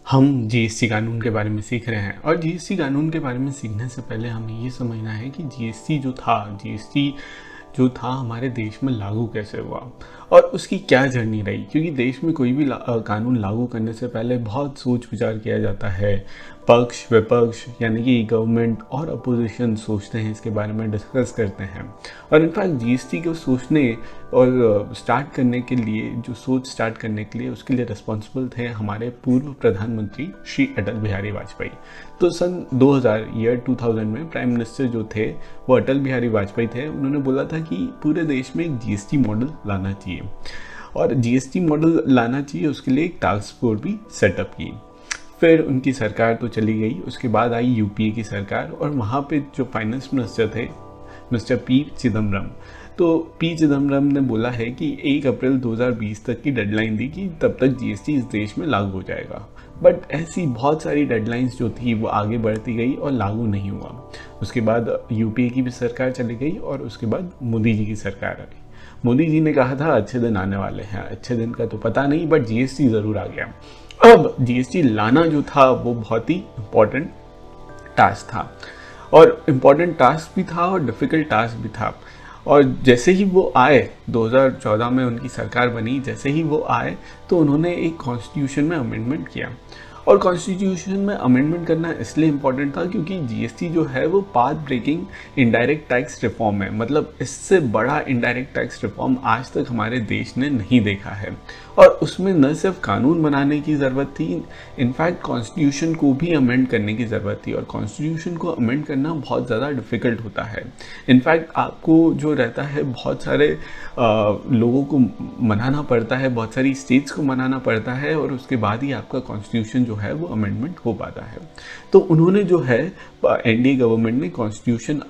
हम जीएसटी कानून के बारे में सीख रहे हैं और जीएसटी कानून के बारे में सीखने से पहले हमें ये समझना है कि जीएसटी जो था हमारे देश में लागू कैसे हुआ और उसकी क्या जर्नी रही, क्योंकि देश में कोई भी कानून लागू करने से पहले बहुत सोच विचार किया जाता है। पक्ष विपक्ष यानी कि गवर्नमेंट और अपोजिशन सोचते हैं, इसके बारे में डिस्कस करते हैं। और इनफैक्ट जीएसटी को सोचने और स्टार्ट करने के लिए उसके लिए रिस्पॉन्सिबल थे हमारे पूर्व प्रधानमंत्री श्री अटल बिहारी वाजपेयी। तो सन 2000 में प्राइम मिनिस्टर जो थे वो अटल बिहारी वाजपेयी थे। उन्होंने बोला था कि पूरे देश में एक जीएसटी मॉडल लाना चाहिए और जीएसटी मॉडल लाना चाहिए, उसके लिए एक टास्क फोर्स भी सेटअप की। फिर उनकी सरकार तो चली गई, उसके बाद आई यूपीए की सरकार और वहाँ पे जो फाइनेंस मिनिस्टर थे मिस्टर पी चिदम्बरम। तो पी चिदम्बरम ने बोला है कि 1 अप्रैल 2020 तक की डेडलाइन दी कि तब तक जीएसटी इस देश में लागू हो जाएगा। बट ऐसी बहुत सारी डेडलाइंस जो थी वो आगे बढ़ती गई और लागू नहीं हुआ। उसके बाद यूपीए की भी सरकार चली गई और उसके बाद मोदी जी की सरकार आई। मोदी जी ने कहा था अच्छे दिन आने वाले हैं, अच्छे दिन का तो पता नहीं, बट जीएसटी ज़रूर आ गया। अब जीएसटी लाना जो था वो बहुत ही इम्पोर्टेंट टास्क था और इम्पोर्टेंट टास्क भी था और डिफ़िकल्ट टास्क भी था। और जैसे ही वो आए 2014 में उनकी सरकार बनी, जैसे ही वो आए तो उन्होंने एक कॉन्स्टिट्यूशन में अमेंडमेंट किया। और कॉन्स्टिट्यूशन में अमेंडमेंट करना इसलिए इम्पोर्टेंट था क्योंकि जीएसटी जो है वो path breaking indirect tax reform है। मतलब इससे बड़ा इनडायरेक्ट टैक्स रिफॉर्म आज तक हमारे देश ने नहीं देखा है। और उसमें न सिर्फ कानून बनाने की ज़रूरत थी, इनफैक्ट कॉन्स्टिट्यूशन को भी अमेंड करने की ज़रूरत थी। और कॉन्स्टिट्यूशन को अमेंड करना बहुत ज़्यादा डिफ़िकल्ट होता है। इनफैक्ट आपको जो रहता है बहुत सारे लोगों को मनाना पड़ता है, बहुत सारी स्टेट्स को मनाना पड़ता है और उसके बाद ही आपका कॉन्स्टिट्यूशन जो है वो अमेंडमेंट हो पाता है। तो उन्होंने जो है एनडीए गवर्नमेंट ने कॉन्स्टिट्यूशन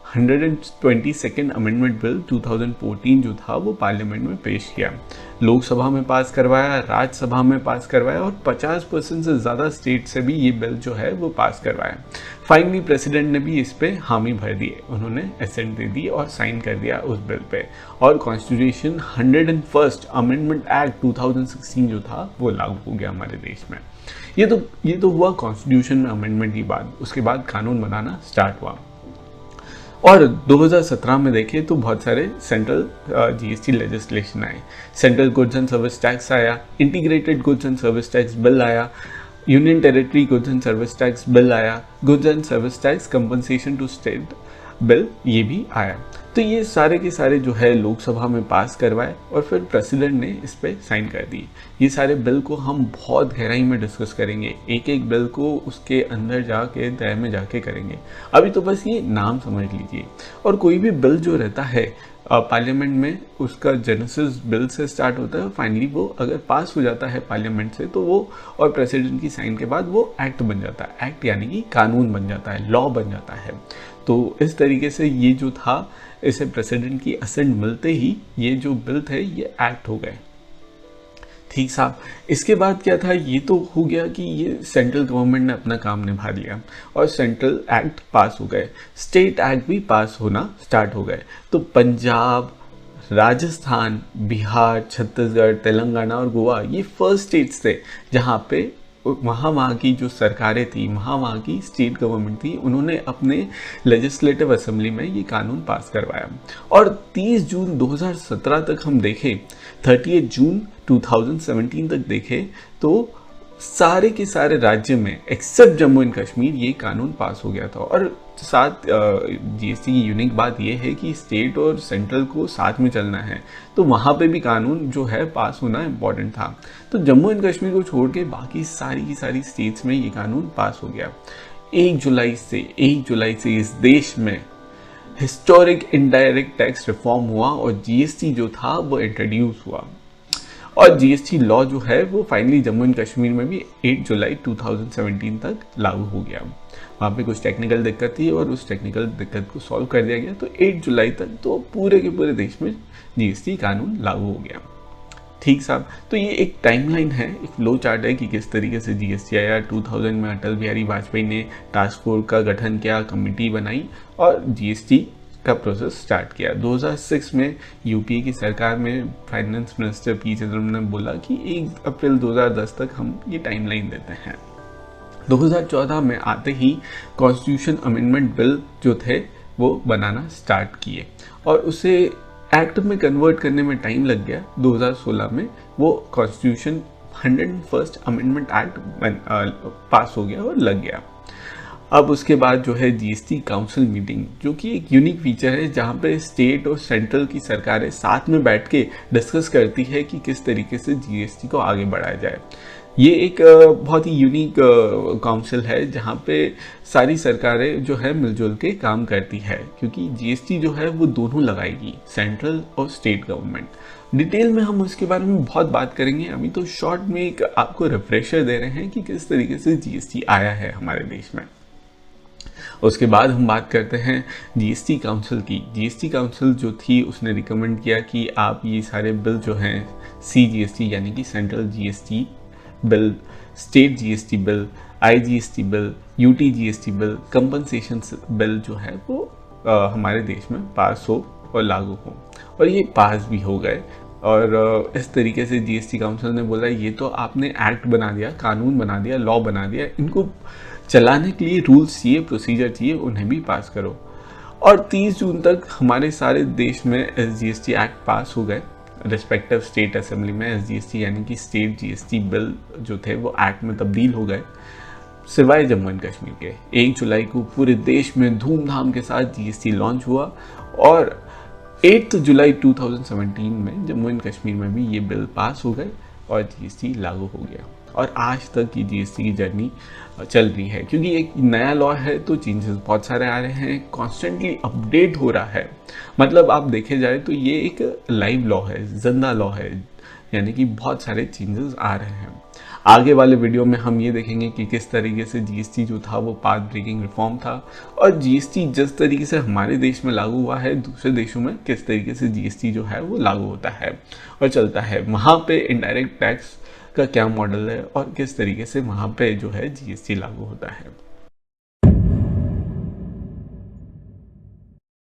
122nd अमेंडमेंट बिल 2014 जो था वो पार्लियामेंट में पेश किया, लोकसभा में पास करवाया, राज्यसभा में पास करवाया और 50% से ज़्यादा स्टेट से भी ये बिल जो है वो पास करवाया। फाइनली प्रेसिडेंट ने भी इस पे हामी भर दिए, उन्होंने एसेंट दे दी और साइन कर दिया उस बिल पे। और कॉन्स्टिट्यूशन 101st अमेंडमेंट एक्ट 2016 जो था वो लागू हो गया हमारे देश में। ये तो हुआ कॉन्स्टिट्यूशन में अमेंडमेंट की बात। उसके बाद कानून बनाना स्टार्ट हुआ और 2017 में देखें तो बहुत सारे सेंट्रल जीएसटी लेजिस्लेशन आए। Central goods and service tax आया, integrated goods and service tax bill आया, union territory goods and service tax bill आया, goods and service tax compensation to state bill ये भी आया। तो ये सारे के सारे जो है लोकसभा में पास करवाए और फिर प्रेसिडेंट ने इस पर साइन कर दी। ये सारे बिल को हम बहुत गहराई में डिस्कस करेंगे, एक एक बिल को उसके अंदर जाके तय में जाके करेंगे। अभी तो बस ये नाम समझ लीजिए। और कोई भी बिल जो रहता है पार्लियामेंट में, उसका जेनेसिस बिल से स्टार्ट होता है, फाइनली वो अगर पास हो जाता है पार्लियामेंट से तो वो और प्रेसिडेंट की साइन के बाद वो एक्ट बन जाता है। एक्ट यानी कि कानून बन जाता है, लॉ बन जाता है। तो इस तरीके से ये जो था, इसे प्रेसिडेंट की असेंट मिलते ही ये जो बिल थे ये एक्ट हो गए। ठीक साहब, इसके बाद क्या था, ये तो हो गया कि ये सेंट्रल गवर्नमेंट ने अपना काम निभा लिया और सेंट्रल एक्ट पास हो गए, स्टेट एक्ट भी पास होना स्टार्ट हो गए। तो पंजाब, राजस्थान, बिहार, छत्तीसगढ़, तेलंगाना और गोवा ये फर्स्ट स्टेट्स थे जहाँ पे वहाँ की जो सरकारें थी, वहाँ की स्टेट गवर्नमेंट थी, उन्होंने अपने लेजिस्लेटिव असेंबली में ये कानून पास करवाया। और 30 जून 2017 तक हम देखें, 30 जून 2017 तक देखें तो सारे के सारे राज्य में एक्सेप्ट जम्मू एंड कश्मीर ये कानून पास हो गया था। और साथ जीएसटी की यूनिक बात ये है कि स्टेट और सेंट्रल को साथ में चलना है, तो वहाँ पे भी कानून जो है पास होना इम्पॉर्टेंट था। तो जम्मू एंड कश्मीर को छोड़ के बाकी सारी की सारी स्टेट्स में ये कानून पास हो गया। 1 जुलाई से इस देश में हिस्टोरिक इनडायरेक्ट टैक्स रिफॉर्म हुआ और जीएसटी जो था वो इंट्रोड्यूस हुआ। और जीएसटी लॉ जो है वो फाइनली जम्मू एंड कश्मीर में भी 8 जुलाई 2017 तक लागू हो गया। वहाँ पे कुछ टेक्निकल दिक्कत थी और उस टेक्निकल दिक्कत को सॉल्व कर दिया गया। तो 8 जुलाई तक तो पूरे के पूरे देश में जीएसटी कानून लागू हो गया। ठीक साहब, तो ये एक टाइमलाइन है, एक फ्लो चार्ट है कि किस तरीके से जीएसटी आया। 2000 में अटल बिहारी वाजपेयी ने टास्क फोर्स का गठन किया, कमेटी बनाई और जीएसटी का प्रोसेस स्टार्ट किया। 2006 में यूपीए की सरकार में फाइनेंस मिनिस्टर पी चिदम्बरम ने बोला कि 1 अप्रैल 2010 तक हम ये टाइमलाइन देते हैं। 2014 में आते ही कॉन्स्टिट्यूशन अमेंडमेंट बिल जो थे वो बनाना स्टार्ट किए और उसे एक्ट में कन्वर्ट करने में टाइम लग गया। 2016 में वो कॉन्स्टिट्यूशन 101st अमेंडमेंट एक्ट पास हो गया और लग गया। अब उसके बाद जो है जीएसटी काउंसिल मीटिंग, जो कि एक यूनिक फीचर है जहाँ पे स्टेट और सेंट्रल की सरकारें साथ में बैठ के डिस्कस करती है कि किस तरीके से जीएसटी को आगे बढ़ाया जाए। ये एक बहुत ही यूनिक काउंसिल है जहाँ पे सारी सरकारें जो है मिलजुल के काम करती है, क्योंकि जीएसटी जो है वो दोनों लगाएगी, सेंट्रल और स्टेट गवर्नमेंट। डिटेल में हम उसके बारे में बहुत बात करेंगे, अभी तो शॉर्ट में एक आपको रिफ्रेशर दे रहे हैं कि किस तरीके से जीएसटी आया है हमारे देश में। उसके बाद हम बात करते हैं जीएसटी काउंसिल की। जीएसटी काउंसिल जो थी उसने रिकमेंड किया कि आप ये सारे बिल जो हैं सीजीएसटी यानी कि central GST bill, state GST bill, IGST bill, UT GST bill, compensation bill जो है वो हमारे देश में पास हो और लागू हो, और ये पास भी हो गए। और इस तरीके से जीएसटी काउंसिल ने बोला ये तो आपने एक्ट बना दिया, कानून बना दिया, लॉ बना दिया, इनको चलाने के लिए रूल्स चाहिए, प्रोसीजर चाहिए, उन्हें भी पास करो। और 30 जून तक हमारे सारे देश में एसजीएसटी एक्ट पास हो गए। रिस्पेक्टिव स्टेट असेंबली में एसजीएसटी यानी कि स्टेट जीएसटी बिल जो थे वो एक्ट में तब्दील हो गए, सिवाय जम्मू एंड कश्मीर के। 1 जुलाई को पूरे देश में धूमधाम के साथ जीएसटी लॉन्च हुआ और 8 जुलाई 2017 में जम्मू एंड कश्मीर में भी ये बिल पास हो गए और जीएसटी लागू हो गया। और आज तक की जीएसटी की जर्नी चल रही है, क्योंकि एक नया लॉ है तो चेंजेस बहुत सारे आ रहे हैं, कॉन्स्टेंटली अपडेट हो रहा है। मतलब आप देखे जाए तो ये एक लाइव लॉ है, जिंदा लॉ है, यानी कि बहुत सारे चेंजेस आ रहे हैं। आगे वाले वीडियो में हम ये देखेंगे कि किस तरीके से जीएसटी जो था वो पाथ ब्रेकिंग रिफॉर्म था, और जीएसटी जिस तरीके से हमारे देश में लागू हुआ है दूसरे देशों में किस तरीके से जीएसटी जो है वो लागू होता है और चलता है। वहाँ पे इनडायरेक्ट टैक्स का क्या मॉडल है और किस तरीके से वहाँ पे जो है जीएसटी लागू होता है।